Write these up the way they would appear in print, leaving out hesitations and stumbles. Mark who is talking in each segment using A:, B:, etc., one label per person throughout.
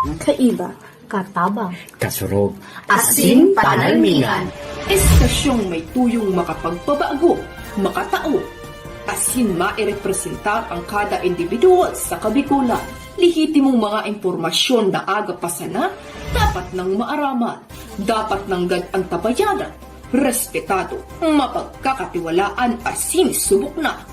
A: Kaiba, katabang,
B: kasurog,
C: Asin panalmingan.
D: Estasyong may tuyong makapagpabago, makatao. Asin mairepresentar ang kada individual sa kabikulan. Lihitimong mga impormasyon na aga pasana, dapat nang maaraman, dapat nang ang tabayanan, respetado, mapagkakatiwalaan asin subok na.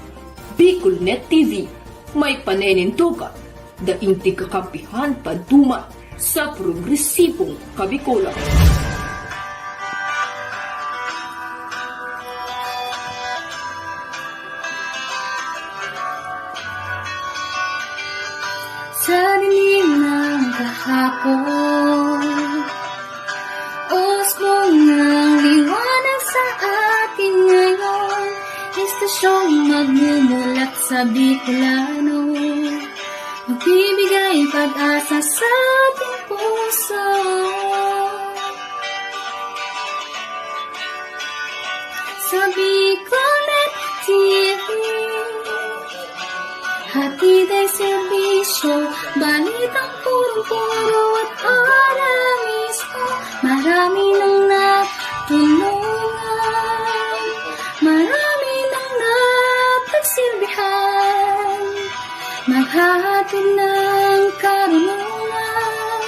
D: BicolNet TV, may panenintugan, daing kakampihan paduman sa progresibong kabikulan.
E: Sa dilim ng kahapon, usbong ng liwanag sa atin ngayon, estasyong magmumulat sa Bicolano, magbibigay pag-asa sa ating puso. Sa BicolNet TV, hatid ay serbisyo, balitang puro-puro at para mismo. Marami nang natulungan, marami nang napagsilbihan, maghahatid ng karunungan,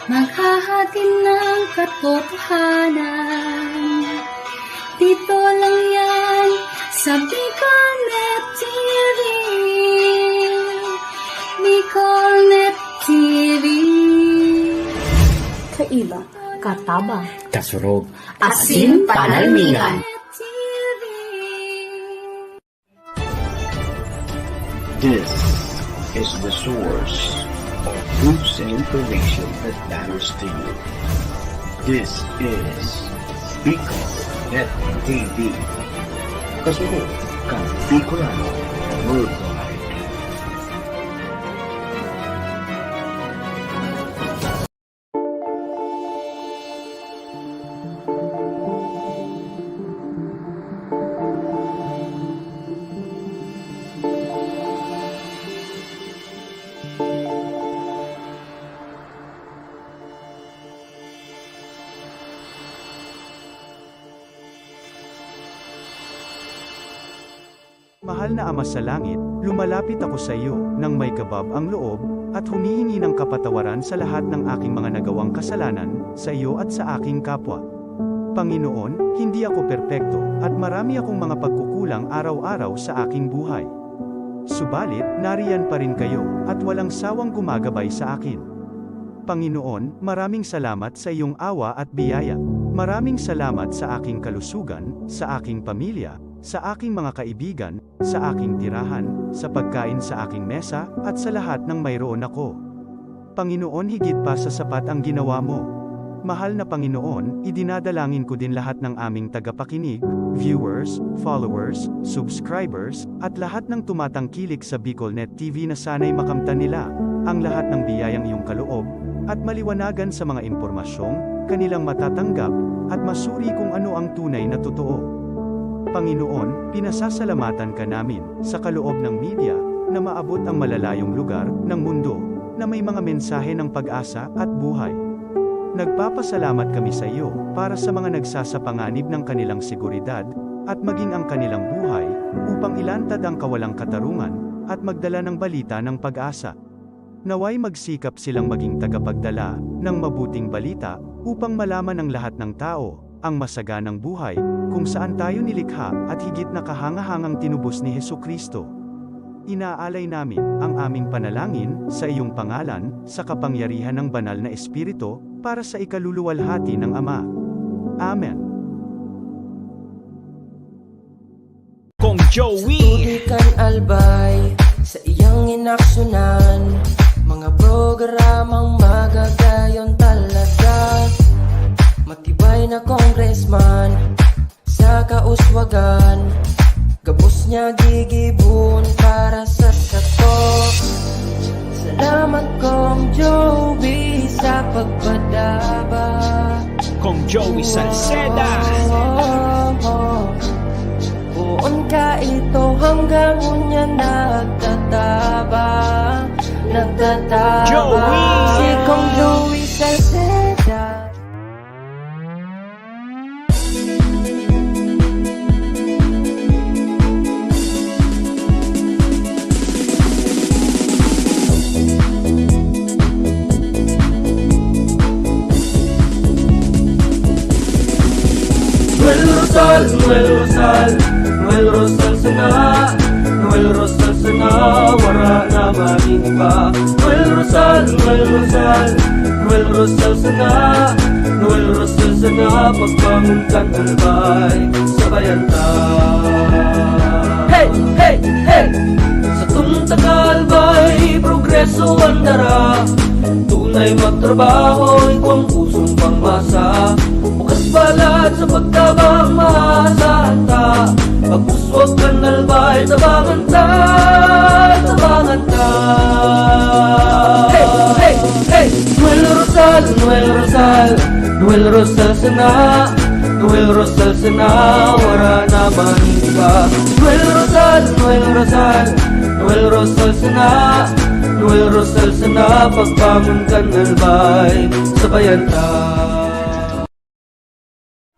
E: maghahatid ng katotohanan. Dito lang yan sa BicolNet TV. BicolNet TV.
A: kaiba, katabang,
B: kasurog,
C: Asin panalmingan.
F: This is the source of news and information that matters to you. This is BicolNet TV. Kasunod kang Bicolano Worldwide.
G: Mahal na Ama sa Langit, lumalapit ako sa iyo nang may kabab ang loob, at humihingi ng kapatawaran sa lahat ng aking mga nagawang kasalanan, sa iyo at sa aking kapwa. Panginoon, hindi ako perpekto, at marami akong mga pagkukulang araw-araw sa aking buhay. Subalit, nariyan pa rin kayo, at walang sawang gumagabay sa akin. Panginoon, maraming salamat sa iyong awa at biyaya. Maraming salamat sa aking kalusugan, sa aking pamilya, sa aking mga kaibigan, sa aking tirahan, sa pagkain sa aking mesa, at sa lahat ng mayroon ako. Panginoon, higit pa sa sapat ang ginawa mo. Mahal na Panginoon, idinadalangin ko din lahat ng aming tagapakinig, viewers, followers, subscribers, at lahat ng tumatangkilik sa BicolNet TV na sana'y makamtan nila ang lahat ng biyayang iyong kaloob, at maliwanagan sa mga impormasyong kanilang matatanggap, at masuri kung ano ang tunay na totoo. Panginoon, pinasasalamatan ka namin sa kaloob ng media na maabot ang malalayong lugar ng mundo na may mga mensahe ng pag-asa at buhay. Nagpapasalamat kami sa iyo para sa mga nagsasapanganib ng kanilang seguridad at maging ang kanilang buhay upang ilantad ang kawalang katarungan at magdala ng balita ng pag-asa. Naway magsikap silang maging tagapagdala ng mabuting balita upang malaman ng lahat ng tao ang masaganang buhay, kung saan tayo nilikha at higit na kahangahangang tinubos ni Hesukristo. Inaalay namin ang aming panalangin sa iyong pangalan, sa kapangyarihan ng banal na Espiritu, para sa ikaluluwalhati ng Ama. Amen.
B: Kong Joey,
H: Tudikan albay sa iyang inaksyonan, mga programang magagayon talaga. Matibay na congressman sa kauswagan, gabos niya gigibon para sa katok. Salamat Kong Joey sa pagpadaba.
B: Kong Joey Salceda.
H: Buon ka ito hanggang unya nagtataba. nagtatapang.
B: Joey!
H: Si Kong Joey Salceda.
I: Noel Rosal, Noel Rosal, Noel Rosal sana, Noel Rosal sana, wala na maniba. Noel Rosal, Noel Rosal, Noel Rosal sana, Noel Rosal sana, pagbangon ka talbay, sabayan ta. Hey, hey, hey! Sa tuntagal ba'y progreso ang dara, tunay magtrabaho, ikaw ang pusong pangmasa. Bukas balat sa pagtabang maasahan ta, pagpuswag ka nalbay, tabangan ta, tabangan ta. Hey, hey, hey! Noel Rosal, Noel Rosal, Noel Rosal sana, Noel Rosal sana, wala naman iba. Noel Rosal, Noel Rosal, Noel Rosal sana, Noel Rosal sana, pagbangon ka nalbay, sabayan ta.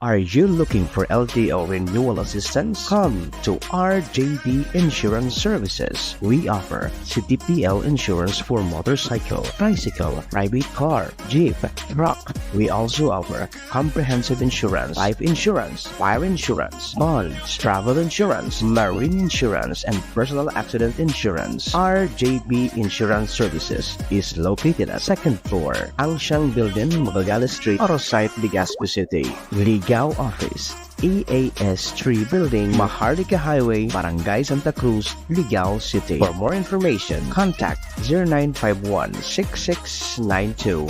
J: Are you looking for LTO renewal assistance? Come to RJB Insurance Services. We offer CTPL insurance for motorcycle, tricycle, private car, jeep, truck. We also offer comprehensive insurance, life insurance, fire insurance, bonds, travel insurance, marine insurance, and personal accident insurance. RJB Insurance Services is located at 2nd floor, Angshang Building, Magallanes Street, Orosite, Legazpi City. Ligao Office, EAS 3 Building, Maharlika Highway, Barangay Santa Cruz, Ligao City. For more information, contact 0951-6692-219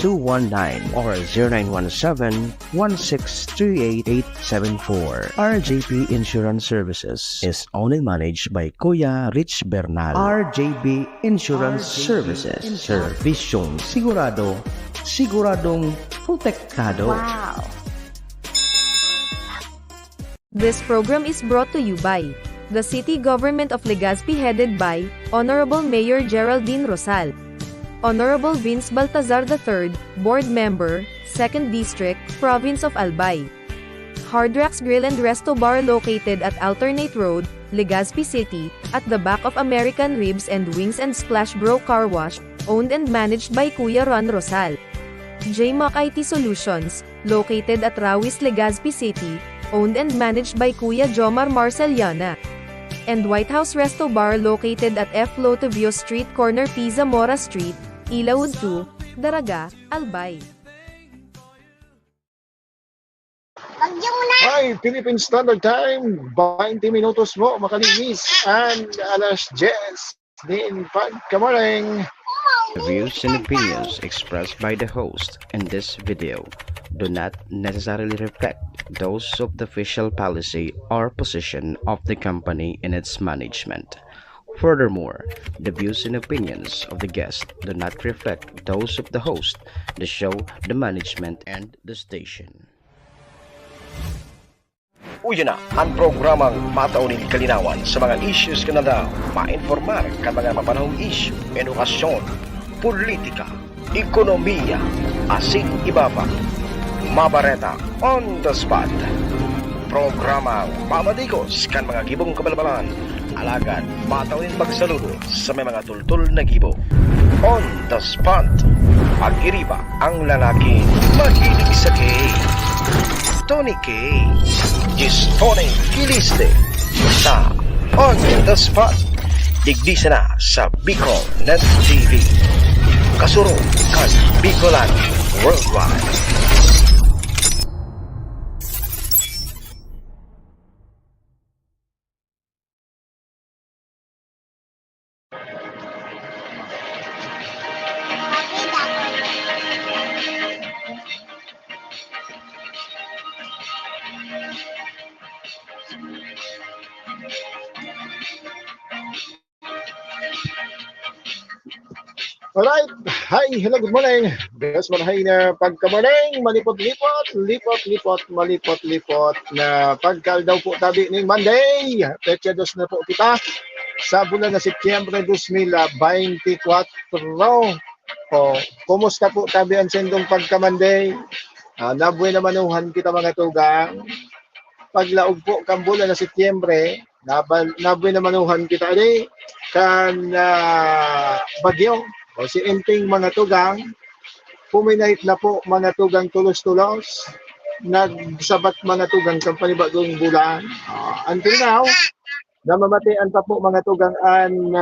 J: or 0917-1638874. RJB Insurance Services is owned and managed by Kuya Rich Bernal. RJB Insurance Services. Servisyong sigurado, siguradong protektado.
K: Wow! This program is brought to you by the City Government of Legazpi headed by Honorable Mayor Geraldine Rosal, Honorable Vince Baltazar III, Board Member, 2nd District, Province of Albay. Hardrax Grill and Resto Bar located at Alternate Road, Legazpi City, at the back of American Ribs and Wings and Splash Bro Car Wash, owned and managed by Kuya Ron Rosal. JMAC IT Solutions, located at Rawis, Legazpi City, owned and managed by Kuya Jomar Marceliana. And White House Resto Bar located at F. Lotavio Street Corner Pisa Mora Street, Ilaud 2, Daraga, Albay.
L: Hi, Philippine Standard Time, 20 minutos mo makalinis and alas 10 din pagkamaring.
J: The views and opinions expressed by the host in this video do not necessarily reflect those of the official policy or position of the company and its management. Furthermore, the views and opinions of the guest do not reflect those of the host, the show, the management, and the station.
M: Uyo na ang programang mataunin kalinawan sa mga issues ka na daw ma-informar ka mga mapanahong issue, edukasyon, politika, ekonomiya, asing iba pa. Mabareta on the spot. Programa mamadigos kan mga gibong kabalbalan, alagad mataunin pagsaludo sa may mga tultul na gibo. On the spot. Pag-iriba ang lalaking mahilig sa gay. Tony K. Gistone Kiliste sa On the Spot. Digdisa na sa Bicol Net TV. Kasuro kan Bicolan Worldwide.
L: Alright, hi, hello, good morning. Best manahay na pagkamaning, malipot-lipot, lipot-lipot, malipot-lipot na pagkaldaw po tabi ng Monday. Petsa dos na po kita. sa bulan na Setyembre 2024. O, kumusta po tabi ang sendong pagkamanday? Nabuhay naman uhan kita mga tugang. Paglaog po kang bulan na Setyembre, nabuhay naman uhan kita ali kan bagyo. O si Enting mga tugang, puminahit na po mga tugang tulos-tulos, nagsabat mga tugang sa panibagong bulan. Until now, namamatian pa po mga tugang an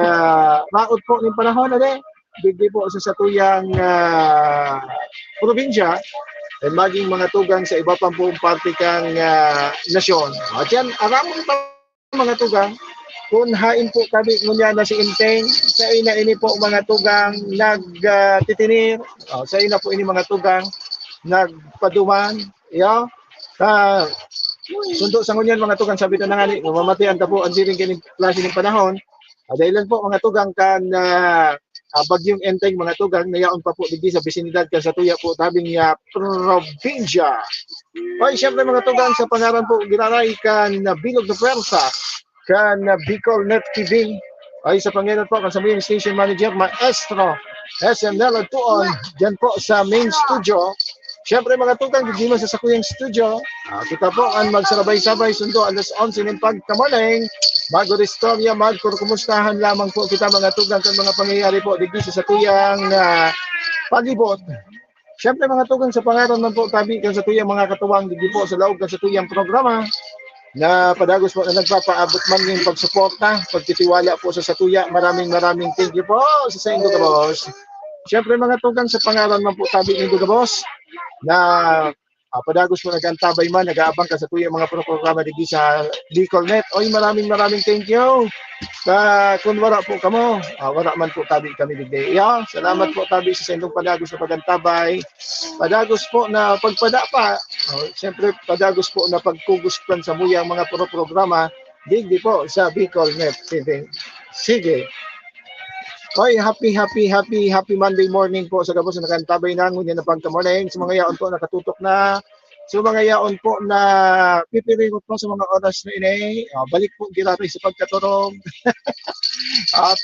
L: raot po ng panahon na bigay po sa satuyang probinsya ay maging mga tugang sa iba pang buong parte kang nasyon. At yan, aramon pa mga tugang, kung hain po kami ngunya na si Inteng, sa ina ini po mga tugang nagtitinir, sa ina po ini mga tugang nagpaduman, sundo sa ngunyan mga tugang sabi na nga ni, mamatian ta po ang siring kining klase ng panahon. Dahilan po mga tugang kan bagyong Enteng mga tugang nayaon pa po digdi sa bisinidad kan sa tuya po tabing probinsya. Ay syempre mga tugang sa pangaran po giraray kan bilog na pwersa kan Bicol Net TV. Ay sa pangalan po kan sa mga station manager Maestro SML Tuon dyan po sa main studio. Siyempre mga tugang, hindi mo sa sakuyang studio. Kita po ang magsarabay-sabay sundo alas 11 ng pagkamuling. Mag-restorya, magkumustahan lamang po kita mga tugang kan mga pangyayari po digdi sa sakuyang palibot. Siyempre mga tugang sa pangalan man po tabi kan sa tuyang mga katuwang digdi po sa laog kan sa tuyang programa na padagos po na nagpapaabot man yung pagsuporta, pagtitiwala po sa satuya. Maraming thank you po sa inyo boss. Siyempre mga tugang sa pangalan man po tabi ng boss na padagos po nag-antabay man, nag-aabang ka sa tuyang mga programa digdi sa Bicol Net. Oy, maraming thank you. Kung wala po kamo, wala man po tabi kami digdi. Salamat po tabi sa sendong padagos na pag-antabay. Padagos po na pagpadapa. Siyempre, padagos po na pagkuguspan sa muyang mga programa digdi po sa Bicol Net TV. Sige. Oy, happy Monday morning po sa gabos na nakantabay na ngunyan na pagka-morning. Sa mga yaon po nakatutok na, sa mga yaon po na pipirikot po sa mga oras na ini. Balik po giratay sa pagkaturong. At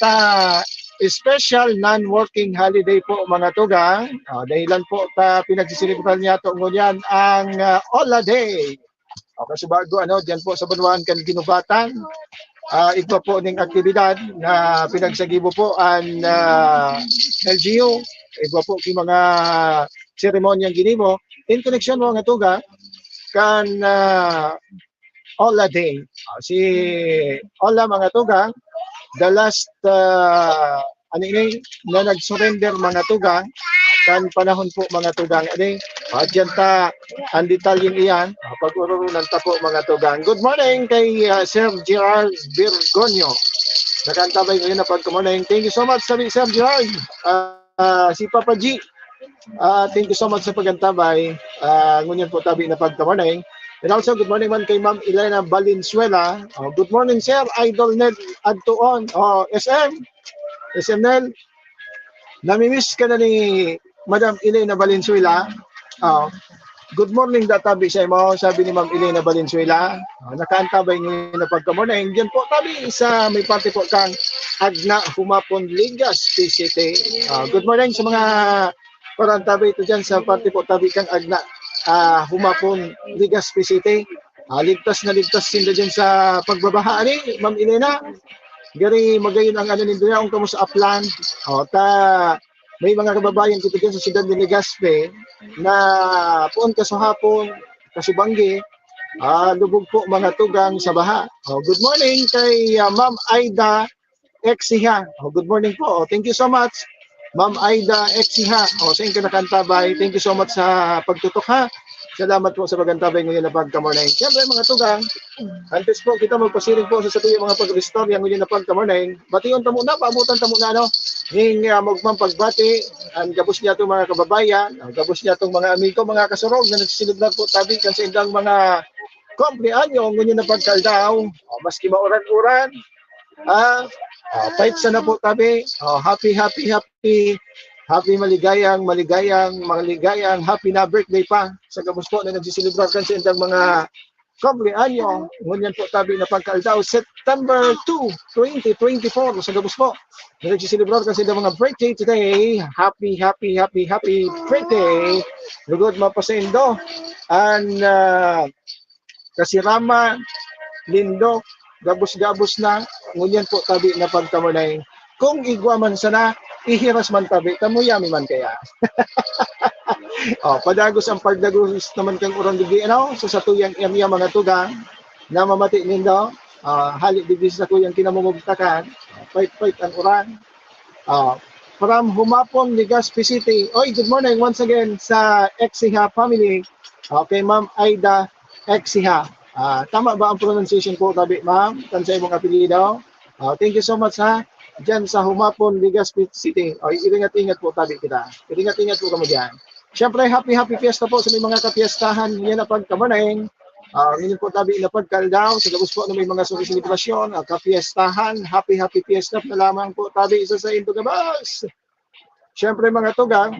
L: special non-working holiday po mga tugang. Dahilan po pinagsisilibran niya ito ngunyan ang Ola Day. Kasi bago dyan po sa Bunuan kan Ginubatan. Iba po ng aktibidad na pinagsagibo po ang LGU. Iba po yung mga seremonyang ginimo in connection mo nga tuga kan Ola Day. Si Ola mga tuga, the last na nag-surrender mga tuga kan panahon po mga tugang dyan ta ang detalyin iyan pag-ururunan ta po mga tugang. Good morning kay Sir Gerald Virgonio, nakantabay ngayon na pagka-morning. Thank you so much sabi Sir Gerald. Si Papa G, thank you so much sa pag-antabay. Ngunyan po tabi na pagka-morning. And also good morning man kay Ma'am Elena Valenzuela. Good morning Sir Idol Ned Adtuon. SM Nel, namimiss ka na ni Madam Elena Valenzuela. Good morning databi sa mo, sabi ni Ma'am Elena Valenzuela. Nakaantabay ngayon na pagka-morning. Diyan po tabi sa may parte po kang Agna Humapon Ligas PCT. Good morning sa mga parantabay ito dyan sa parte po tabi kang Agna Humapon Ligas PCT. Ligtas na ligtas sila dyan sa pagbabaha ni Ma'am Elena. Gari magayon ang nindo niya kung kamusta aplan. May mga kababayan dito dyan sa siyudad ni Legazpi na puon kasuhapon, kasubanggi, lubog po mga tugang sa baha. Good morning kay Ma'am Aida Exiha. Good morning po. Thank you so much, Ma'am Aida Exiha. Sa inyo nakantabay. Thank you so much sa pagtutok ha. Salamat po sa pagantabay ngayon na pagka-morning. Siyempre mga tugang, antes po kita magpasiring po sa tuyong mga pag-restorya ngayon na pagka-morning. Bation ta muna, paabutan ta muna Ning magmang pagbati, ang gabos niya itong mga kababayan, ang gabos niya itong mga amigo, mga kasurog na nagsisiliblan po tabi kan sa indang mga kumpleanyo ngayon na pagkaldaw. Maski mauran-uran, tight sana po tabi. Happy maligayang happy na birthday pa sa gabos po na nagsisilibran kan sa indang mga Cumpleaños, ngunyan po tabi na pagkaldaw, September 2, 2024. Sa gabos po, nagsisilibrar kasi ng mga birthday today. Happy birthday. Lugod mapasaindo. And kasirama, lindo, gabos-gabos na, ngunyan po tabi na pagkamunay. Kung igwa man sana, ihiras man tabi, kamuyami man kaya. Padagos ang pagdagos naman kang urang digdi, so sa tuyang area mga tugang, na mamati nindo, halik digdi sa tuyang kinamumugtakan, fight ang urang. From Humapon, Legazpi City. Oy, good morning once again sa Exiha family. Kay Ma'am Aida Exiha. Tama ba ang pronunciation po, tabi, ma'am? Tansay mong apelido. Thank you so much, ha. Diyan sa Humapon, Legazpi City. Iringat-ingat po, tabi kita. Iringat-ingat po kamo dyan. Siyempre, happy fiesta po sa may mga kapiestahan. Yan na pagkamaning. Ngayon po tabi na pagkaldaw. Sa gabos po na may mga selebrasyon, kapiestahan. Happy fiesta na lamang po tabi isa sa Indo Gabas. Siyempre mga tugang,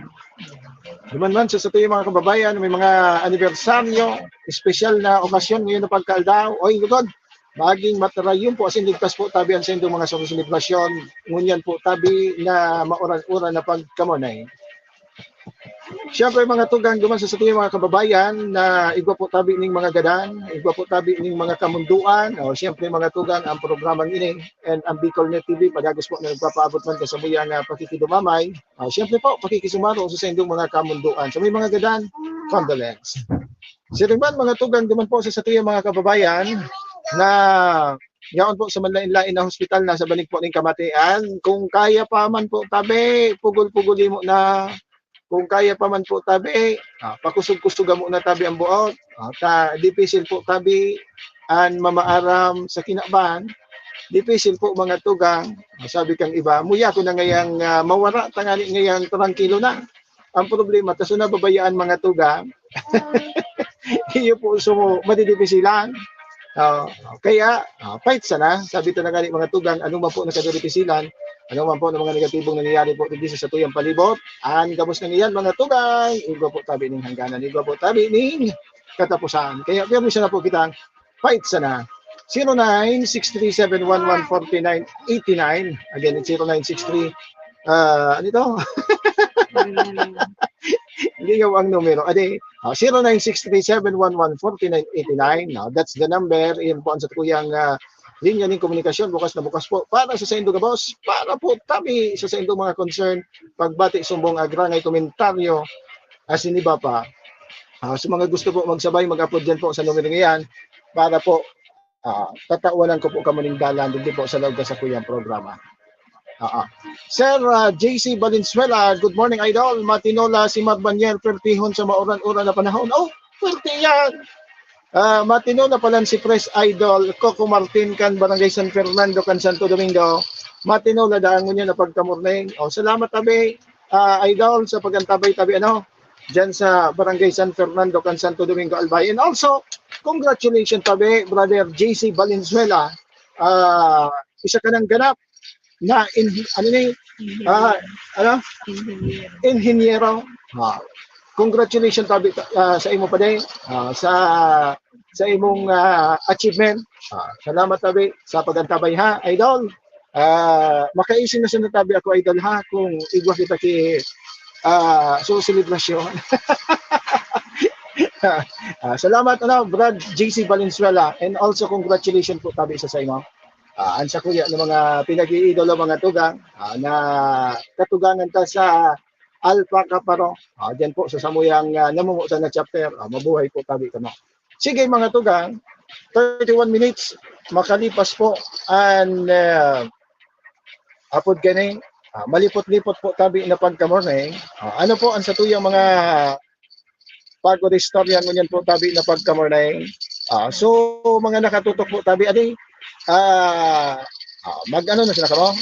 L: duman sa tuyo mga kababayan, may mga anibersaryo, espesyal na okasyon ngayon na pagkaldaw. Oy, lugod, maging matarayon po, asin ligtas po tabi ang sa Indo mga selebrasyon. Ngunyan po tabi na mauran-uran na pagkamunay. Siyempre mga tugang duman sa tuyo mga kababayan na igwa po tabi ning mga gadan, igwa po tabi ning mga kamunduan. Siyempre mga tugang ang programang ini and ang Bicol Net TV padagos po na nagpapaabot man kasabuyan na pakikidumamay. Siyempre po pakikisumaro sa indong mga kamunduan. So may mga gadan, condolence. Sirigman mga tugang duman po sa tuyo mga kababayan na yaon po sa manlain-lain na hospital na sa banig po ning kamatian. Kung kaya pa man po tabi, pugol-puguli mo na. Kung kaya pa man po tabi, pakusog-kusuga mo na tabi ang buot. Dipisil po tabi an mamaaram sa kinaban. Dipisil po mga tugang. Sabi kang iba, muya ko na ngayang mawara, tangani ngayang tranquilo na. Ang problema, taso na babayaan mga tugang. Iyo po sumo madidipisilan. Kaya, fight sana. Sabi ito na gani mga tugang, ano man po nakadipisilan. Ano man po ng mga negatibong nangyayari po dito sa tuyang palibot. Ang gabos na niyan mga tugang, igwa po tabi ning hangganan, igwa po tabi ning katapusan. Kaya pero isa na po kitang fight sana. 0963711489. Again, it's 0963 ano ito? Ligaw ang numero. Ade, 0963711489. Now, that's the number. Iyan po ang sa tuyang linya ng komunikasyon, bukas na bukas po para sa Indo Gabos, para po tabi sa Indo mga concern, pagbati sumbong agrangay komentaryo, asin iba pa. Sa mga gusto po magsabay, mag-upload dyan po sa numero ngayon, para po tatawanan ko po kamuning dalan din po sa loob sa kuyang programa. Sir JC Valenzuela, good morning idol. Matinola si Marbaniel Pertihon sa mauran-uran na panahon. Oh, pwerte yan! Matinola pala si Press Idol Coco Martin kan Barangay San Fernando kan Santo Domingo. Matinola daan mo niya na pagkamorning. Salamat tabi idol sa pagantabay tabi diyan sa Barangay San Fernando kan Santo Domingo Albay. And also congratulations tabi brother JC Valenzuela. Isa ka ng ganap na inhinyero. Congratulations tabi sa imo pa din sa imong achievement. Salamat tabi sa pagantabay ha, idol. Makaisin na sa tabi ako idol ha kung igwa kita ki so celebration. Salamat Brad JC Valenzuela, and also congratulations po tabi sa imo. Ansa kuya ng mga pinag-iidolo mga tugang na katugangan ta sa Alpha Kaparo. Diyan po sa samuyang namumutan na chapter. Mabuhay po tabi kamo. Sige mga tugang, 31 minutes makalipas po and apod ganing malipot-lipot po tabi na pagkamorning. Ano po ang sa tuyang mga pag-istorya ngunyan po tabi na pagkamorning. So mga nakatutok po tabi adi mag-ano na sila kamo?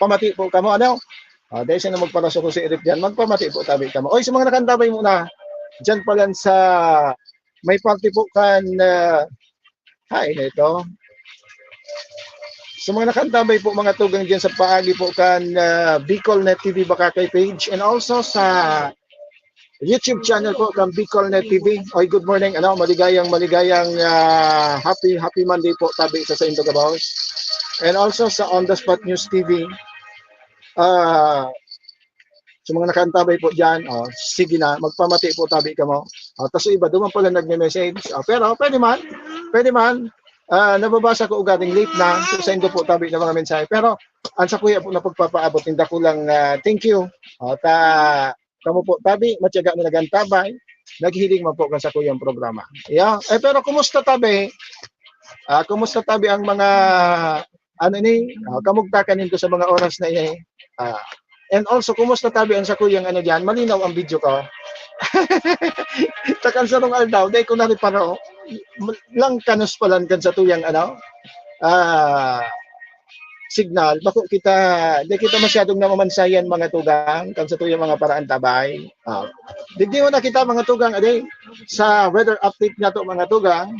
L: Pamati po kamo dahil siya na magparaso ko si Eric dyan, magpamati po tabi kamo. Oy, sa mga nakantabay muna, dyan pala sa may party po kan hi na ito. Sa mga nakantabay po mga tugang dyan sa paagi po kan Bicol Net TV Bakakay page, and also sa YouTube channel po ng BicolNet TV. Oy, good morning. Maligayang happy Monday po tabi sa Indogabos. And also sa On The Spot News TV. Sa mga nakantabay po dyan, sige na, magpamati po tabi ka mo. Tapos iba, doon pala nagme-message. Pero pwede man, nababasa ko ugating late na, so sa Indo po tabi ng mga mensahe. Pero, ang sa kuya po na pagpapaabot, hindi ko lang thank you. Kamo po tabi, matyaga na nagantabay, naghiling man po ka sa kuyang programa. Yeah. Pero kumusta tabi? Kumusta tabi ang mga kamugtakan nito sa mga oras na ini? And also, kumusta tabi ang sa kuyang dyan? Malinaw ang video ko. Takan sa rong aldaw, dahil ko na rin paro, lang kanus palan kan sa tuyang signal, bako di kita masyadong namamansayan mga tugang kan sa tuyang mga paraan tabay. Digdi mo na kita mga tugang sa weather update na to mga tugang.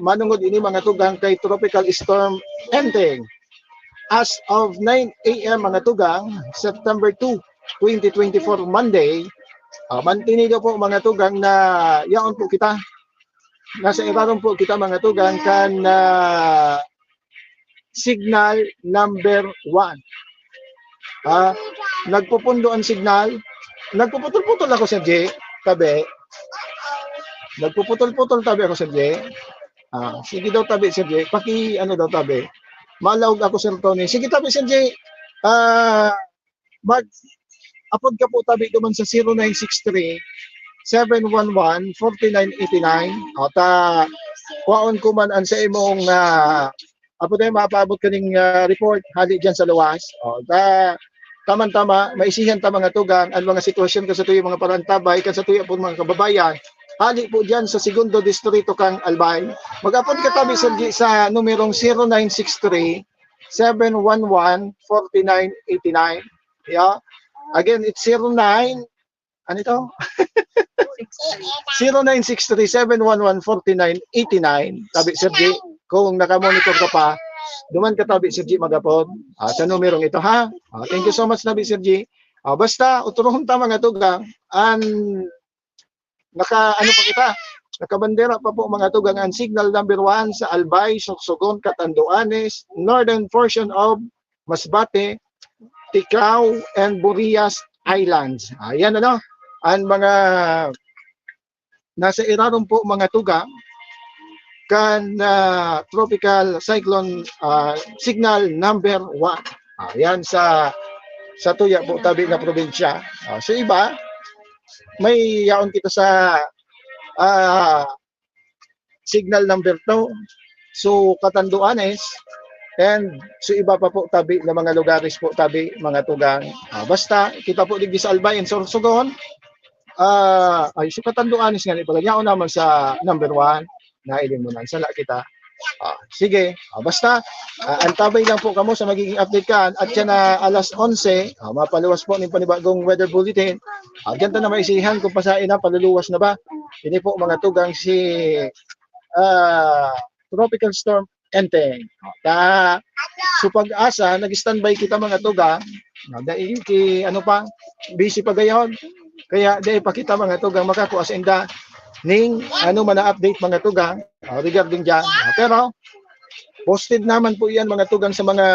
L: Manungod ini mga tugang kay Tropical Storm Enteng. As of 9 a.m. mga tugang, September 2, 2024 Monday, mantinido po mga tugang na yaon po kita. Nasa ibaron po kita mga tugang kan signal number 1. Nagpupundo ang signal. Nagpuputol-putol ako sa J, tabi. Nagpuputol-putol tabi ako sa J. Sige daw tabi sa J. Daw tabi. Malawag ako sa Tony. Sige tabi sa J. Mag-upload ka po tabi duman sa 0963 711-4989. Kuwaon ko man ang sa imong apo tayo mapaabot kaning report hali dyan sa luwas. Tama-tama, maisihan ta mga tugang ang mga sitwasyon ka sa tuyo mga parantabay, ka sa tuyo po mga kababayan. Hali po dyan sa segundo distrito kang Albay. Mag-upload ka tabi sa numerong 0963 711-4989. Yeah. Again, it's 09 0963-711-4989. Tabi Sir G, kung nakamonitor ka pa, duman ka tabi Sir G magapod sa numerong ito ha. Thank you so much Tabi Sir G. Basta uturuhon ta mga tugang pa kita. Nakabandera pa po mga tugang ang signal number 1 sa Albay, Sorsogon, Catanduanes, northern portion of Masbate, Ticao, and Burias Islands. Ayan ang mga nasa iraron po mga tugang kan tropical cyclone signal number 1. Ayan sa tuya po tabi na probinsya. So iba, may yaon kita sa signal number 2. So Catanduanes and so iba pa po tabi na mga lugares po tabi mga tugang. Basta kita po digdi sa Albay and Sorsogon. So Catanduanes nga pala yaon naman sa number 1 na ilimunan. Sala kita. Sige, basta antabay lang po kamo sa magiging update kan at yan na alas 11 mapaluwas po ng panibagong weather bulletin. Diyan na maisihan kung pasain na paluluwas na ba. Ini po mga tugang si Tropical Storm Enteng. So pag-asa nag-standby kita mga tugang. Dahil busy pa gayon. Kaya dahil pa kita mga tugang makakuha sa inda ning man na-update mga tugang regarding dyan. Pero posted naman po yan mga tugang sa mga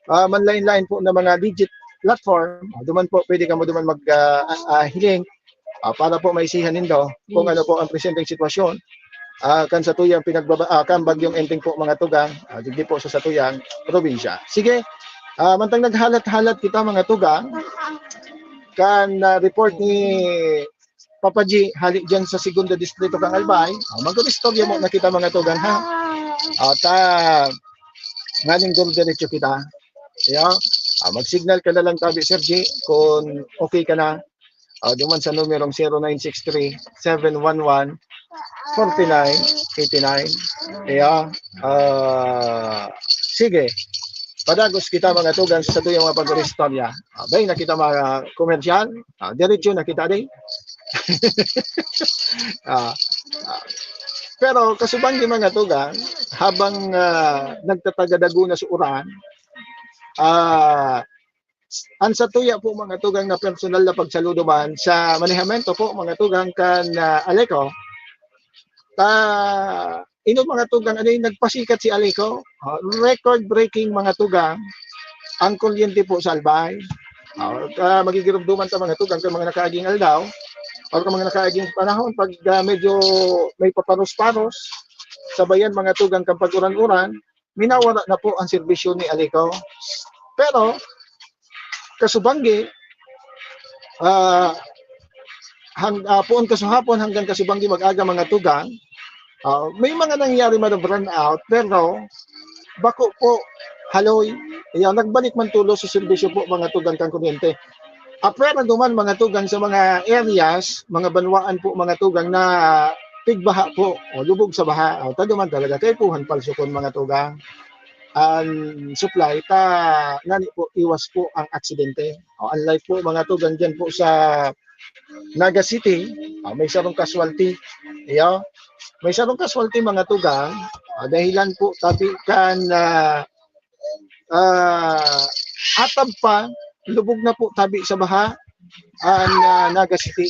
L: manline-line po na mga legit platform. Duman po pwede ka mo duman mag-hiling para po maisihan nindo kung ano po ang presenteng sitwasyon kan sa tuyang kan bagyong Enteng po mga tugang digdi po sa tuyang probinsya. Sige, mantang naghalat-halat kita mga tugang kan report ni Papa G, halik dyan sa segundo distrito kang Albay. Mag-istorya mo na kita mga tugang ha. Nganing diretso kita. Mag-signal ka na lang tabi Sir G kung okay ka na. Duman sa numerong 0963-711-4989. Sige. Padagos kita mga tugang sa tuyong mga pag-istorya. Bay na kita mga komersyal. Diretso na kita day. Pero kasubang di mga tugang habang nagtatagadago na sa uran Ang sa tuya po mga tugang na personal na pagsaludo man sa manehamento po mga tugang kan Aleco. Ino mga tugang ano yung nagpasikat si Aleco, record breaking mga tugang ang kuryente po sa Albay. Magigirumduman ta mga tugang kay mga nakaaging aldaw o kay mga nakaaging panahon pag medyo may paparos-paros sa bayan mga tugang kang pag-uran-uran, minawala na po ang serbisyo ni Aleco. Pero kasubanggi puon kasuhapon hanggang kasubanggi mag-aga mga tugang, may mga nangyari man run out pero bako po haloy nagbalik man tulo sa serbisyo po mga tugang kang kuryente. Apera duman mga tugang sa mga areas, mga banwaan po mga tugang na pigbaha po o lubog sa baha. Taduman talaga kay puhan palsukon mga tugang ang supply nani po iwas po ang aksidente. Unlike po mga tugang dyan po sa Naga City, may sarong casualty. May sarong casualty mga tugang dahilan po tabi kan atab pa lubog na po tabi sa baha ang Naga City.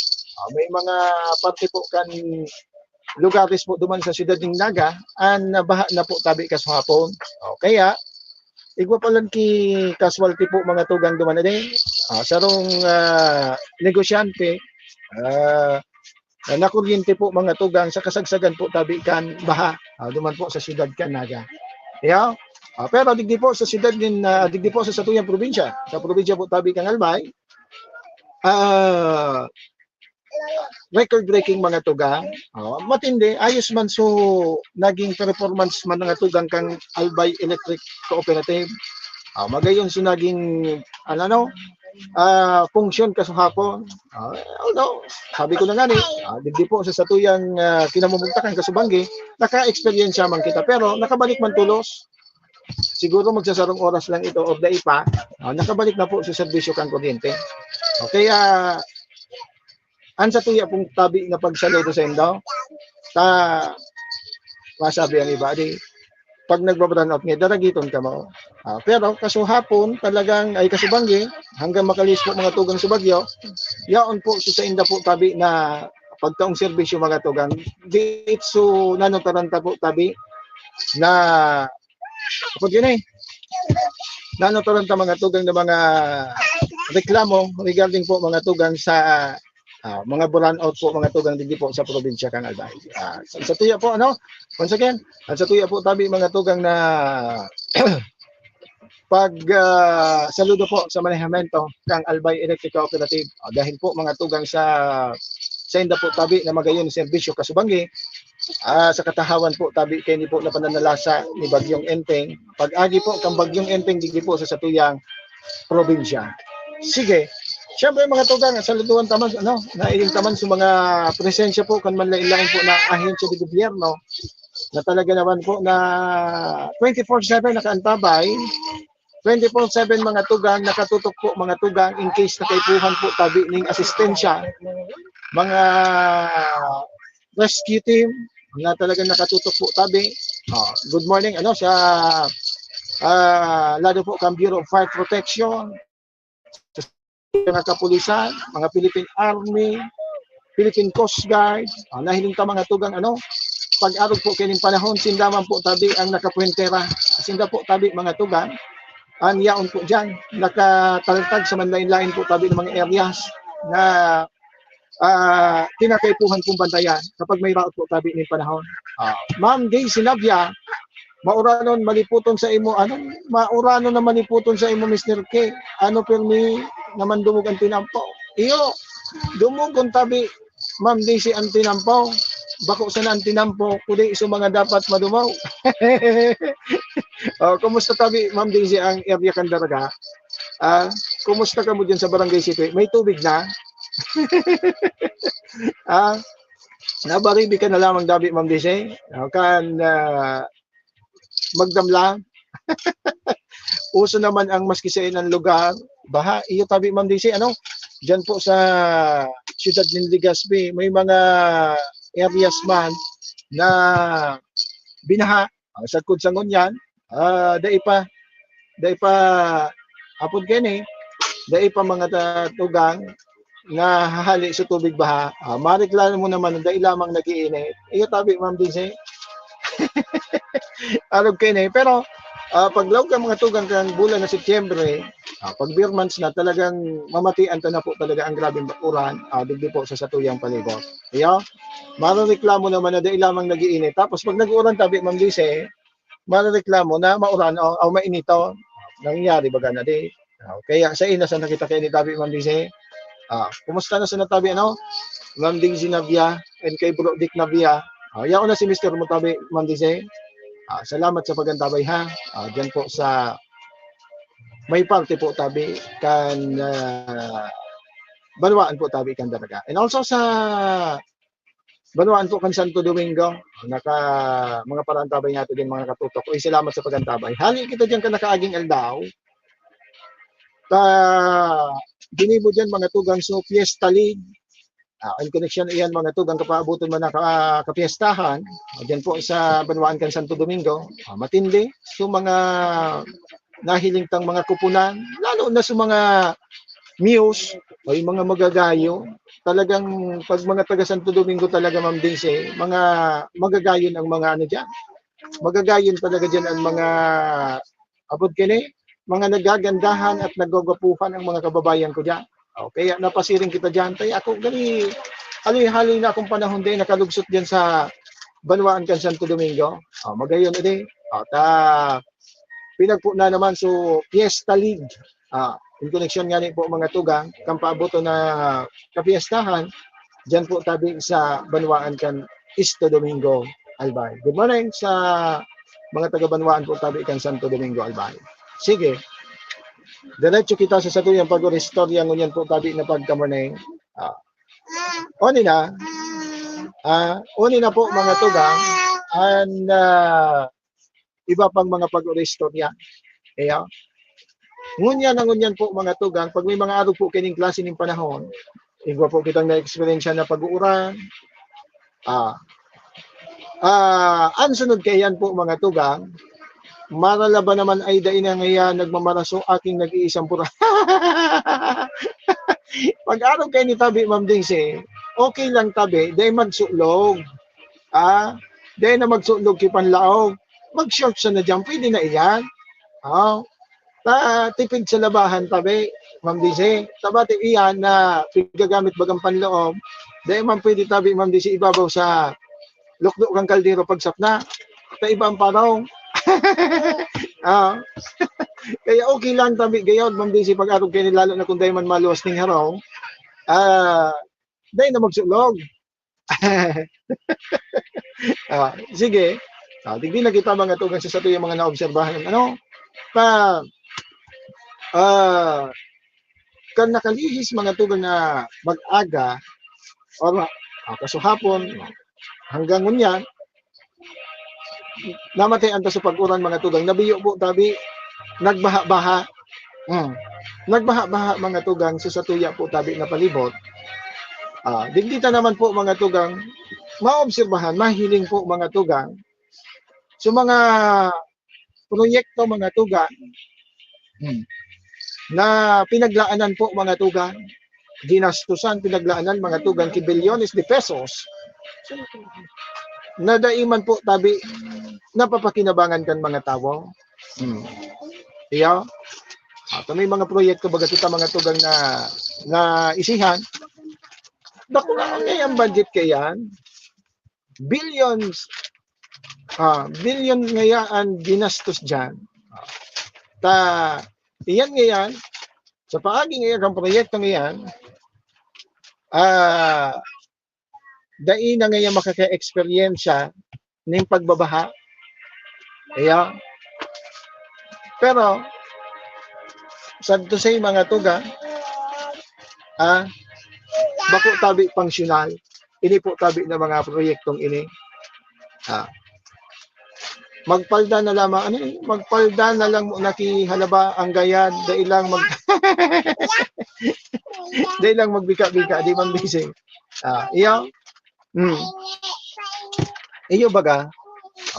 L: May mga parte po kan lugares po duman sa siyudad ng Naga ang baha na po tabi kasuhapon. Kaya igwa pa lang ki casualty po mga tugang duman na din. Sarong negosyante na kuryente po mga tugang sa kasagsagan po tabi kan baha duman po sa siyudad kan Naga. Pero digdi po sa siyudad din digdi po sa satuyang probinsya. Sa probinsya po tabi kang Albay. Record-breaking mga tugang. Matindi. Ayos man so naging performance man nga tugang kang Albay Electric Cooperative. Magayon so naging function kasuhapon. Although, sabi ko na nga digdi po sa satuyang kinamumugtakan kasubanggi, naka-experience man kita. Pero nakabalik man tulos. Siguro magsasarong oras lang ito of the ipa. Nakabalik na po sa serbisyo kang kuryente. Kaya ang sa tuya pong tabi nga pagsaludo sa indaw, masabi ang iba, pag nagbabrun out nga, daragiton ka mo. Pero kasuhapon, talagang ay kasubanggi, hanggang makalis po mga tugang sa Bagyo, yaon po sa inda po tabi na pagtaong serbisyo mga tugang, di so nanotaranta po tabi na kapag yun nanotaranta mga tugang na mga reklamo regarding po mga tugang sa mga burn out po mga tugang digdi po sa probinsya kang Albay. Sa tuya po once again, sa tuya po tabi mga tugang na pag saludo po sa manehamento kang Albay Electric Cooperative. Dahil po mga tugang sa inda po tabi na magayon serbisyo kasubanggi, sa katahawan po tabi kay ni po na pananalasa ni Bagyong Enteng. Pag-agi po kang Bagyong Enteng digdi po sa satuyang probinsya. Sige. Siyempre mga tugang, saluduhan taman, nailing taman sa mga presensya po kan manlain-lain po na ahensya di gobyerno na talaga naman po na 24/7 nakaantabay, 24/7 mga tugang, nakatutok po mga tugang in case na kaipuhan po tabi ning asistensya, mga rescue team na talagang nakatutok po tabi. Good morning, sa lalo po kang Bureau of Fire Protection, mga kapulisan, mga Philippine Army, Philippine Coast Guard, nahiling ka mga tugang pag-arog po kining panahon, sindaman po tabi ang nakapuentera, sinda po tabi mga tugang, yaon po dyan, nakataltag sa manlain-lain po tabi ng mga areas na tinakaipuhan pong bantayan kapag may raot po tabi ng panahon. Ma'am Gay Sinabya, mauranon maliputon sa imo, mauranon na maliputon sa imo Mr. K, permi naman dumug ang tinampaw. Iyo, dumug kung tabi, Ma'am Daisy ang tinampaw. Bako sa ang tinampaw, kundi iso mga dapat madumaw. Kumusta tabi, Ma'am Daisy, ang area Candaraga? Kumusta ka mo dyan sa Barangay City? May tubig na? Nabaribi ka na lamang dabi, Ma'am Daisy? Magdamlang. Uso naman ang maskisain ng lugar. Baha, iyo tabi Ma'am Daisy, dyan po sa siyudad ng Legazpi, may mga areas man na binaha. Sa Kudsangon yan, dai pa, hapon kene, dai pa mga tugang na hahali sa tubig baha. Mareklamo mo naman dai lamang nagiinit. Iyo tabi Ma'am Dinse. Arog kay na pero paglaw ka mga tugang kang bulan na Setyembre, pag beer months na talagang mamatian ta na po talaga ang grabeng bakuran, digdi po sa satuyang palibot. Iyo, mareklamo naman na dai lamang nagiinit. Tapos pag nag-uran tabi Ma'am Dinse, mareklamo na mauran o mainito. Nangyari baga na di. Kaya sa ina sa nakita kay ni tabi Ma'am Dinse. Kumusta na sa natabi ano? Ma'am Ding Zinabia and kay Bro Dick Nabia. Yaw na si Mr. Mutabi Ma'am Dinse. Salamat sa pagantabay ha. Diyan po sa may parte po tabi kan Banwaan po tabi kan daraga. And also sa Banwaan po kan Santo Domingo, mga parantabay nato din mga katutok. Uy, salamat sa pagantabay. Hali kita diyan kan nakaaging aldaw. Ginibo dyan mga tugang so Fiesta League. Ang connection iyan mga tugang kapaabuton man na kapiestahan. Diyan po sa Banwaan kan Santo Domingo. Matindi. So mga nahilingtang mga kupunan, lalo na sa mga muse o yung mga magagayo. Talagang pag mga taga Santo Domingo talaga Ma'am Dinse, mga magagayon ang mga ano dyan. Magagayon talaga dyan ang mga abot kini, mga nagagandahan at nagagapuhan ang mga kababayan ko dyan. Kaya napasiring kita dyan. Kaya ako gali, hali-hali na akong panahon din, nakalugsot dyan sa Banwaan kan Santo Domingo. Magayon na din. Pinagpo na naman so Fiesta League. In connection nga po mga tugang, kampabuto na kapiestahan, dyan po tabi sa Banwaan kan Santo Domingo, Albay. Good morning sa mga taga-Banwaan po tabi kan Santo Domingo, Albay. Sige. Diretso kita sa satuyang pag-restorya ngunyan po tabi na pagka-morning. Oni na po mga tugang and iba pang mga pag-restorya. Kaya ngunyan po mga tugang pag may mga araw po kining klase ng panahon, igwa po kitang na-experience na pag-uuran. Ang sunod kayan po mga tugang, maralaba naman ay dain na ngayon nagmamaraso aking nag-iisang pura. Pag araw kayo ni tabi Ma'am Dinse, okay lang tabi, dahil magsulog. Dahil na magsulog kipanlaog, mag-short sa na dyan, pwede na iyan. Tipid sa labahan tabi, Ma'am Dinse. Tabati iyan na gagamit bagang panloob, dahil man pwede tabi Ma'am Dinse ibabaw sa lukdo kang kaldero pagsapna. Ta ibang paraw. Kaya okay lang tabi gayod Ma'am Dinse pag araw kayo lalo na kung dahil man maluwas ning haraw. Dahil na magsulog. Sige. Tigdi na kita mga tugang sa sato yung mga naobserbahan. Kan nakalihis mga tugang na mag-aga or kasuhapon hanggang ngunyan, namatay anta sa pag-uran mga tugang, nabiyo po tabi, nagbaha-baha. Nagbaha-baha mga tugang sa satuya po tabi na palibot. Digdita naman po mga tugang, maobserbahan, mahiling po mga tugang. So mga proyekto mga tugang, na pinaglaanan po mga tugang, ginastusan, pinaglaanan mga tugang, kibilyones de pesos, na daiman po tabi, napapakinabangan kan mga tao. Iya. May mga proyekto baga kita mga tugang na isihan. Dako lang ang budget kayan. Billions. Billion ngayaan ginastos dyan. Iyan ngayon, sa paagi ngayon ang proyekto ngayon, dai na ngayon makaka-experiensya ng pagbabaha. Kaya, pero, sad to say mga tuga, bako tabi pangsyonal, ini po tabi na mga proyektong ini. Magpalda na lamang, magpalda na lang nakihalaba ang gayad, dahil lang dahil lang magbika-bika, di man bising. Iyo baga,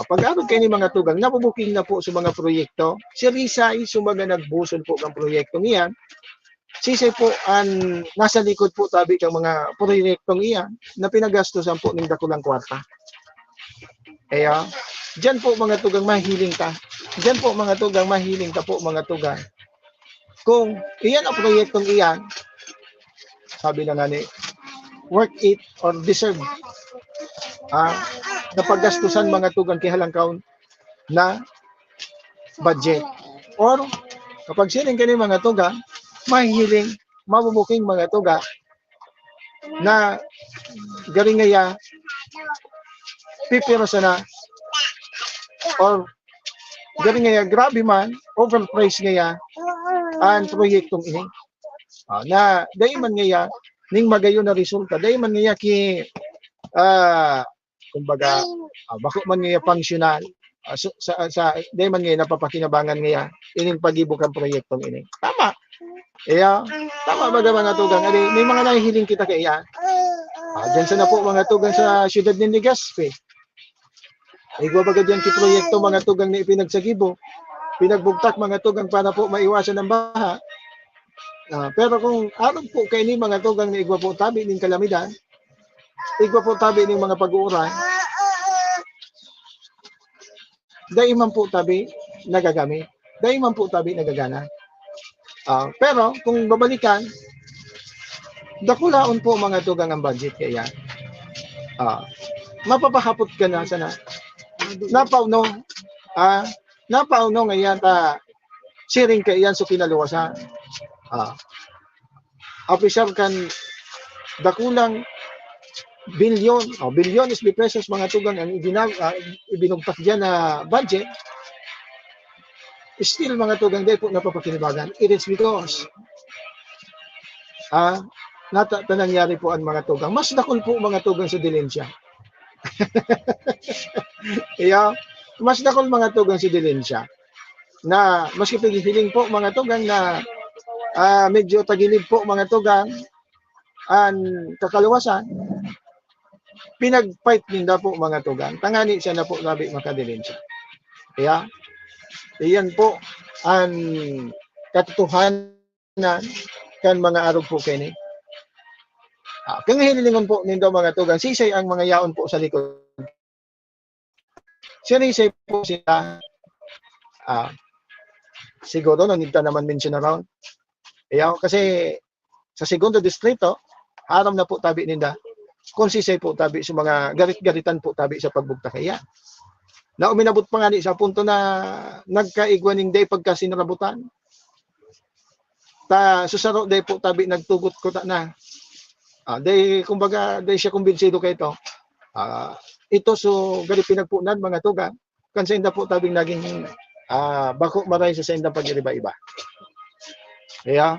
L: pag-arog kayo ni mga tugang, napubuking na po sa mga proyekto. Si Rizay, sumaga nagbusol po ng proyektong iyan. sisay po ang nasa likod po tabi kang mga proyektong iyan na pinagastusan po ng dakulang kwarta. Kaya, diyan po mga tugang mahiling ta. Diyan po mga tugang mahiling ta po mga tugang. Kung iyan ang proyektong iyan, sabi na nga ni, work it or deserve. Napagastusan mga tugang kihalangkaw na budget. Or, kapag siling ka mga tugang, mahihiling, mabubuking mga tuga na galing ngaya pipiro sana or galing ngaya grabe man overprice ngaya ang proyektong ini na dayman ngaya ning magayon na resulta dayman ngaya ki kumbaga bako man ngaya functional sa dayman ngaya napapakinabangan ngaya ining pagibok ang proyektong ini tama. Iya, tama ba mga tugang? May mga nahihiling kita kaya. Diyan sa na po mga tugang sa siyudad ng Legazpi. Igwabaga diyan ki proyekto mga tugang na ipinagsagibo. Pinagbugtak mga tugang para po maiwasan ang baha. Pero kung aron po kay ni mga tugang na igwa po tabi ning kalamidad, igwa po tabi ning mga pag-uuran, dahil man po tabi nagagamit. Dahil man po tabi nagagana. Pero kung babalikan, dakulaon po mga tugang ang budget kaya. Mapapahapot ka na sana. Napauno ngayon siring ka iyan so kinaluwasan. Officer kan dakulang bilyon is pesos mga tugang ang ibinugtak diyan na budget. Still mga tugang day po napapakinabangan. It is because nangyari po ang mga tugang. Mas dakol po mga tugang sa Dilensya. Yeah, mas dakol mga tugang sa Dilensya. Na maski pigihiling po mga tugang na medyo tagilid po mga tugang ang kakaluwasan. Pinag-fight ninda po mga tugang. Tangani siya na po labi makadilensya. Yeah. Iyan po ang katotohanan kan mga arog po kini. Kung hinilingon po nindo mga tugang, sisay ang mga yaon po sa likod. Sinisay po sila. Siguro nangita naman mention around. Kasi sa segundo distrito, aram na po tabi ninda. Kung sisay po tabi sa mga garit-garitan po tabi sa pagbugta kaya. Na uminabot pa nga sa punto na nagkaigwaning day pagka sinarabutan. Susaro day po tabi nagtugot ko na. Kumbaga day siya kumbinsido kay ito. Ito so gali pinagpunan mga tuga. Kansa inda po tabing naging bako maray sa inda pag-iba-iba. Kaya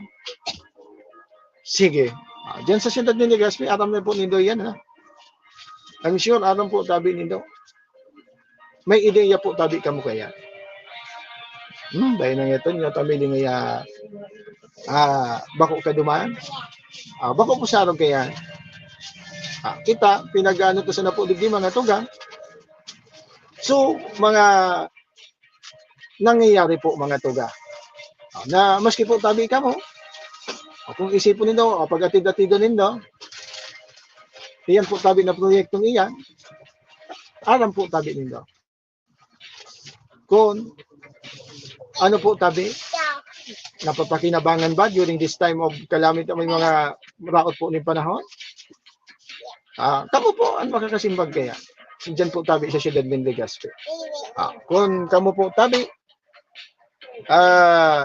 L: sige. Diyan sa siyudad ni Legazpi, aram na po nindo yan. I'm sure aram po tabi nindo. May ideya po tabi ka mo kaya. Dahil nang ito nyo, tamili ngaya bako ka dumaan. Bako po sarong kaya. Kita, pinag-ano to sa napo digdi mga tugang. So, mga nangyayari po mga tuga. Na maski po tabi ka mo, kung isipon nindo, pag atid-atido nindo, iyan po tabi na proyektong iyan, alam po tabi nindo. Kung ano po tabi, napapakinabangan ba during this time of calamity, may mga raot po ng panahon? Kamu po ang makakasimbag kaya. Diyan po tabi sa siyudad ng Legazpi. Kung kamu po tabi,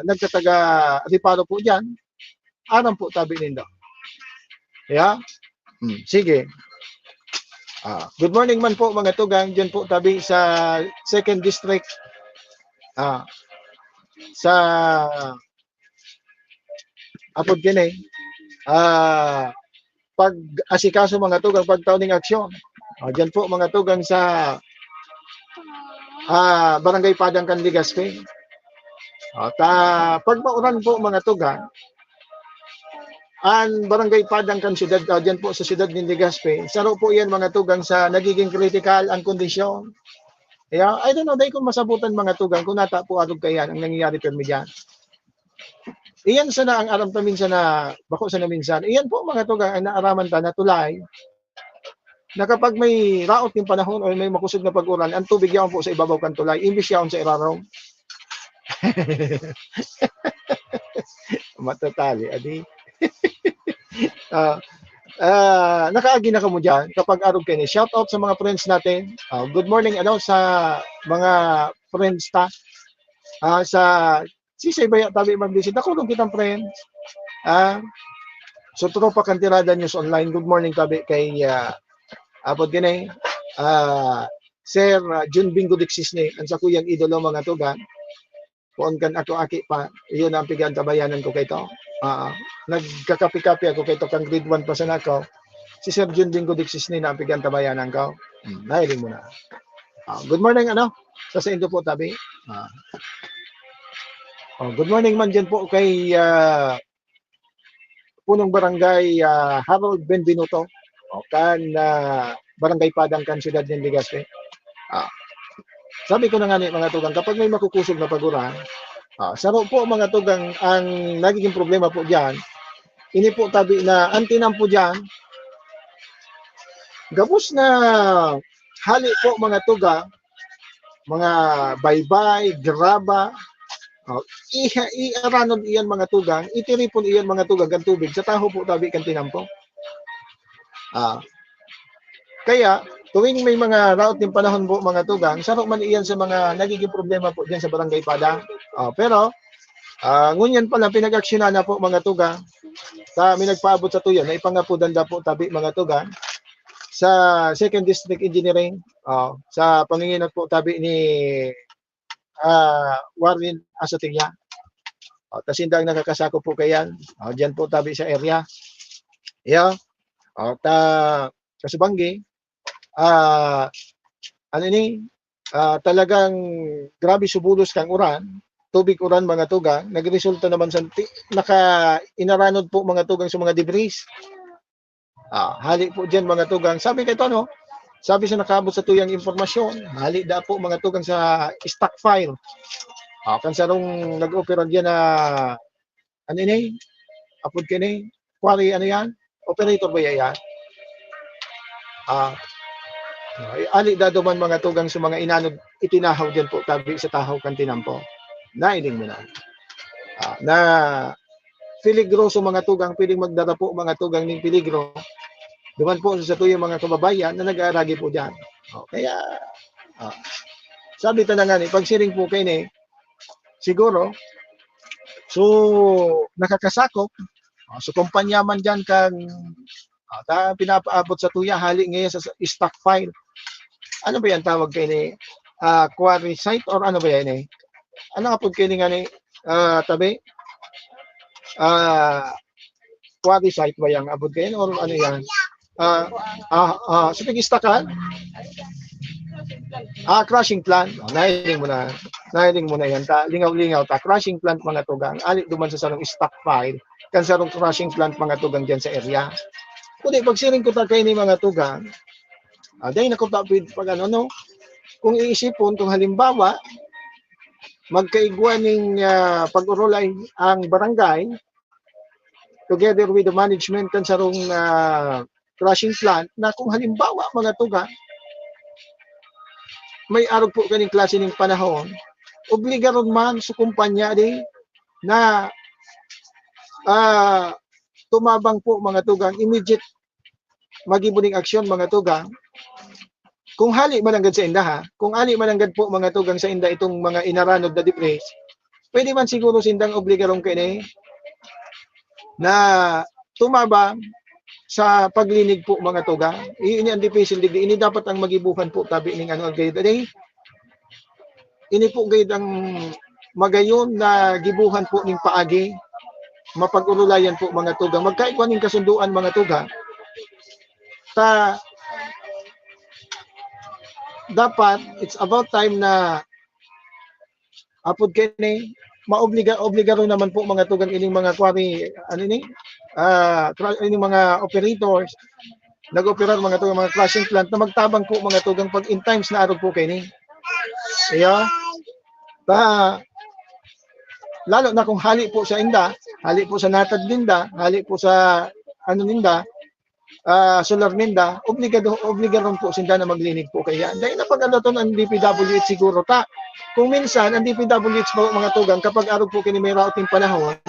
L: nagtataga riparo po dyan, aram po tabi nindo. Yeah? Sige. Good morning man po mga tugang, diyan po tabi sa 2nd District. Sa apod kini pag asikaso mga tugang pagtawning aksyon. Diyan po mga tugang sa Barangay Padangkan Legazpi. Pagmauran po mga tugang ang Barangay Padangkan siyudad, diyan po sa siyudad ng Legazpi. Saro po yan mga tugang sa nagiging critical ang kondisyon. Kaya, I don't know, dahil kung masabutan mga tugang, kung nata po arog kaya ang nangyayari permi dyan. Iyan sana ang aram ta minsan na bako sa na minsan. Iyan po mga tugang ang naaraman ta na tulay na kapag may raot yung panahon o may makusog na pag-ulan, ang tubig yaon po sa ibabaw kan tulay, imbis yaon sa iraraw. Matatali, adi. Nakaagi na ka mo dyan kapag araw kayo. Shout out sa mga friends natin. Good morning sa mga friends ta. Sa Sisay Baya tabi mag-visit. Nakulong kitang friends. So tropa kantirada news online. Good morning tabi kay abot ganay. Sir Jun Bingo Dixis ni ang sa kuyang idolo mga tugan. Kuon kan ako aki pa. Iyon ang pigan tabayanan ko kay to. Nagkakapi-kapi ako kay to kang grade 1 pa sa nako. Si Sir Jun Bingo Dixis ni na ang pigan tabayanan ko. Nahiling mo na. Good morning sa indo po tabi. Good morning man dyan po kay punong barangay Harold Benvenuto kan barangay Padang kan siyudad ng Legazpi. Sabi ko na nga mga tugang, kapag may makukusog na paguran, saro po mga tugang ang nagiging problema po dyan, ini po tabi na antinam po dyan, gabos na hali po mga tugang, mga baybay, graba, i-aranon iyan mga tugang, itiripon iyan mga tugang kan tubig sa taho po tabi kan tinampo. Kaya tuwing may mga raot ng panahon po mga tugang, sarok man iyan sa mga nagiging problema po diyan sa barangay Padang. Pero ngunyan pala pinag-aksyonan na po mga tugang. Kami nagpaabot sa tuyan na ipangapudan na po tabi mga tugang sa 2nd District Engineering, sa panginginat po tabi ni Warren Asatigya. Tasindang nakakasako po kayan. Diyan po tabi sa area. Kasubanggi. Talagang grabe subulos kang uran. Tubig uran mga tugang. Nagresulta naman sa inaranon po mga tugang sa mga debris. Hali po diyan mga tugang. Sabi kay to sabi sa nakaabot sa tuyang impormasyon, hali da po mga tugang sa stock file. Kan sarong nag-opera diyan na apod kini, quarry yan? Operator ba yan? Ali da duman mga tugang sa mga inanod itinahaw diyan po tabi sa tahaw kan tinampo. Nailing mo na. Na peligroso mga tugang, pwedeng magdara po mga tugang ng peligro. Duman po sa tuyong mga kababayan na nag-aaragi po dyan. Kaya, sabi ta na nga pagsiring po kayo siguro, so, nakakasakop, so, kumpanya man dyan kang pinapaabot sa tuya, hali ngayon sa stock file. Ano ba yan tawag kayo quarry site or ano ba yan Ano nga po kayo nga tabi? Quarry site ba yan? Abot kayo or ano yan? So pag-istakan? Crushing plant. Nahiling mo na. Nahiling mo na yan. Lingaw-lingaw ta. Crushing plant mga tugang. Ali duman sa sarong stock file. Kan sarong crushing plant mga tugang dyan sa area. Kundi pagsiring ko ta kayo ni mga tugang, dahil nakutapid pag kung iisipon, kung halimbawa, magkaigwa ng pag-urulay ang barangay, together with the management kan sarong crushing plant, na kung halimbawa mga tugang, may arog po kaning klase ng panahon, obligaron man sa kumpanya na tumabang po mga tugang, immediate magibuning aksyon mga tugang. Kung hali mananggad sa inda kung hali mananggad po mga tugang sa inda itong mga inaranod na debris, pwede man siguro sindang obligarong kayo na tumabang sa paglinig po mga tugang. Ini ang difícil digdi. Ini dapat ang magibuhan po tabi ning gayud ani. Ini po gayud ang magayon na gibuhan po ning paagi. Mapag-urulayan po mga tugang. Magkaigwan ning kasunduan mga tugang. Dapat it's about time na apod kini maobligaro naman po mga tugang ining mga quarry ining mga operators nag-operar mga tugang mga crushing plant na magtabang po mga tugang pag in times na arog po kini. Lalo na kung hali po sa inda, hali po sa natad ninda, hali po sa ano ninda, solar ninda, obligaron po sinda na maglinig po kaya. Dahil napag-alaton ang DPWH siguro ta. Kung minsan, ang DPWH mga tugang, kapag araw po kini may routing panahon,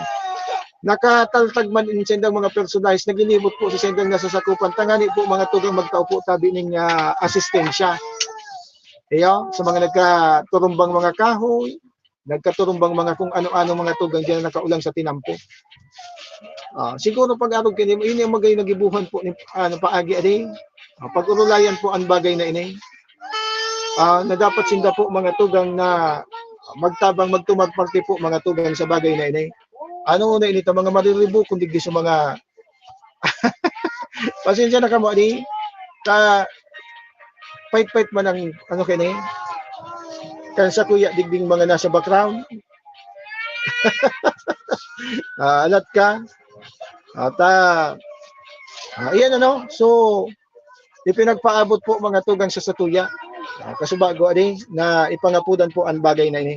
L: nakataltag man in sendang mga personalis, naglilibot po sa sendang nasasakupan, tangani po mga tugang magtao po tabi ng asistensya. Iyo, sa mga nagkaturumbang mga kahoy, nagkaturumbang mga kung ano-ano mga tugang diyan nakaulang sa tinampo. Siguro pag araw kini ini ang magay nagibuhan po ni paagi ani. Pag-urulayan po ang bagay na ini. Na dapat sinda po mga tugang na magtabang magtumagparti po mga tugang sa bagay na ini. Ano na ini ta mga mariribo kundi sa mga pasensya na kamo ani ka fight man ang ano kini kan sa kuya digding mga nasa background. Alat ka at ayan ano, so ipinagpaabot po mga tugang sa satuya kasubago ani na ipangapudan po ang bagay na ini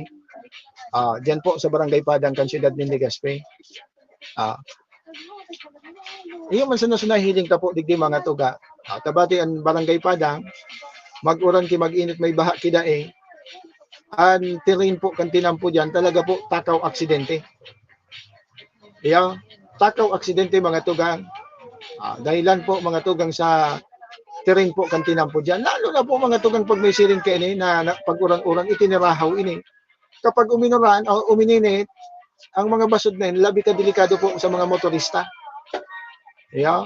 L: diyan po sa Barangay Padang kan siyudad ng Legazpi. Iyo man sa hiling ta po digdi mga tuga tabati ang Barangay Padang mag-uran ki mag-init may baha kidae an terrain po kan tinampo diyan talaga po takaw aksidente. Iya, takaw aksidente mga tugang. Dahilan po mga tugang sa terrain po kan tinampo diyan. Lalo na po mga tugang pag may siring kay ini na pag-uran-uran itinirahaw ini. Kapag uminuran o umininit ang mga basod na yun, labi ka delikado po sa mga motorista. Iya.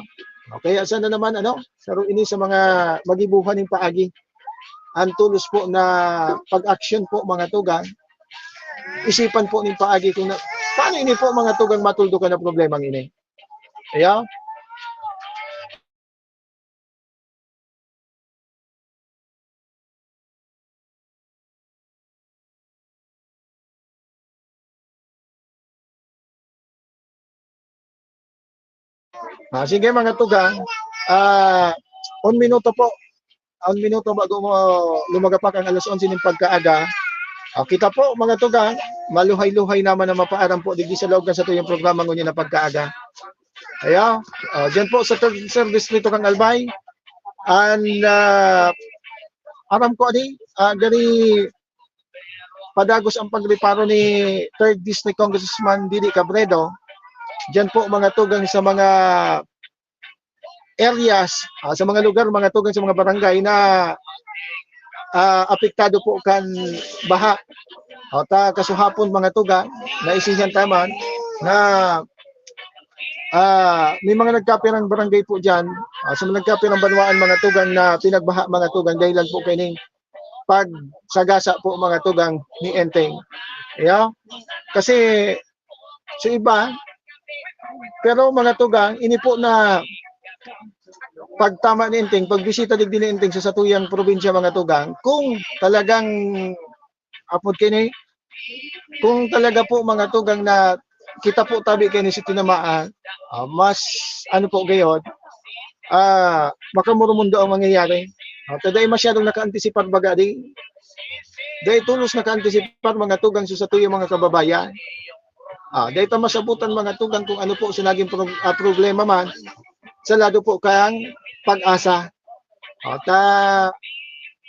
L: Kaya sana naman ano, saro ini sa mga magibuhan ng paagi. Ang tulos po na pag-action po mga tugang, isipan po ng paagi kung paano ini po mga tugang matuldukan na problemang ini. Kaya, sige mga tugang, 1 minuto po. 1 minuto bago mo lumagapak ang alas 11 ng pagkaaga. Kita po mga tugang, maluhay-luhay naman na mapaaram po digdi sa loob sa tuyong programa ngunyan na pagkaaga. Ayan, dyan po sa third service nito kang Albay. And aram ko ani, gani padagos ang pagreparo ni 3rd District Congressman Didi Cabredo. Dyan po mga tugang sa mga areas, sa mga lugar, mga tugang sa mga barangay na apektado po kan baha. Kasuhapon mga tugang, naisihan taman na may mga nagkapirang barangay po dyan, sa mga nagkapirang banwaan mga tugang na pinagbaha mga tugang dahilan po kining pagsagasa po mga tugang ni Enteng. Yeah? Kasi sa iba, pero mga tugang, ini po na pagtama ni Enteng, pagbisita digdi ni Enteng sa satuyang probinsya mga tugang, kung talagang apod kini, kung talaga po mga tugang na kita po tabi kini si tinamaan, mas ano po gayon, makamurumundo ang mangyayari. Taday masyadong naka-antisipar baga di. Dahil tulos naka-antisipar mga tugang sa satuyang mga kababayan. Dahil masabutan mga tugang kung ano po sa naging problema man, sa lado po kang pag-asa.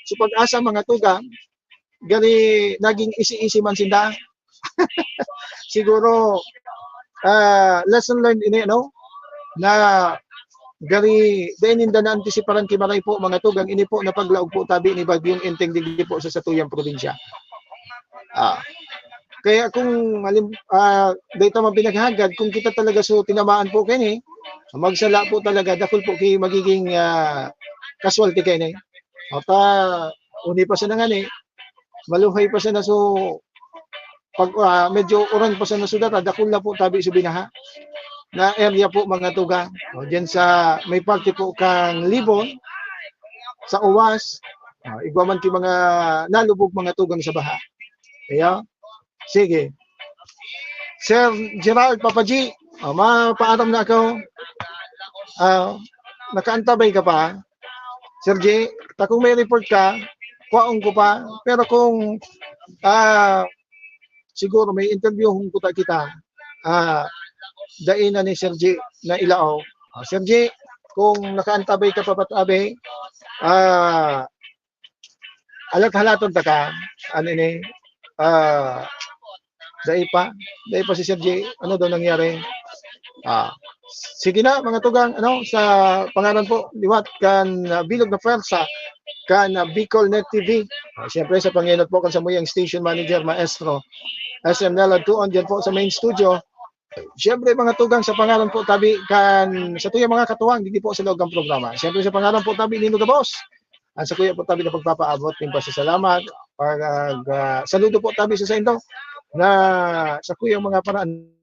L: Sa pag-asa mga tugang, gani naging isi-isi man sinda. Siguro, lesson learned ini, no? Na gani, dahil hindi na antisiparan kimaray po mga tugang, ini po na paglaog po tabi ni Bagyong Enteng digdi po sa satuyang probinsya. Kaya kung dito man pinaghagad, kung kita talaga so tinamaan po kini, magsala po talaga, dakol po kay magiging casualty kini. Uni pa sa nangani, maluhay pa sa na so, pag medyo oran pa sa nasudata, dakol na po tabi sa binaha. Na area po mga tugang. Diyan sa may party po kang Libon, sa Uwas, igwaman ki mga nalubog mga tugang sa baha. Kaya, sige. Sir Gerald Papaji, mapaaram na ako. Nakaantabay ka pa. Sir J, kung may report ka, kuwaong ko pa. Pero kung siguro may interview kung kita, daina ni Sir G na ilao. Sir G, kung nakaantabay ka papatabi, alat-halaton ta ka, ano ini, dai pa si Sir G, ano daw nangyari? Sige na mga tugang, ano, sa pangalan po, liwat kan bilog na pwersa, kan Bicol Net TV. Siyempre sa Panginoon po kan sa muyang station manager, maestro, SM Nela Tuon, dyan po sa main studio. Siyempre mga tugang sa pangalan po tabi kan sa tuya mga katuwang hindi po sa loob ng programa. Siyempre sa pangalan po tabi ni Nuga Boss. Sa kuya po tabi na pagpapaabot ng pasasalamat. Saludo po tabi sa indo na sa kuya mga paraan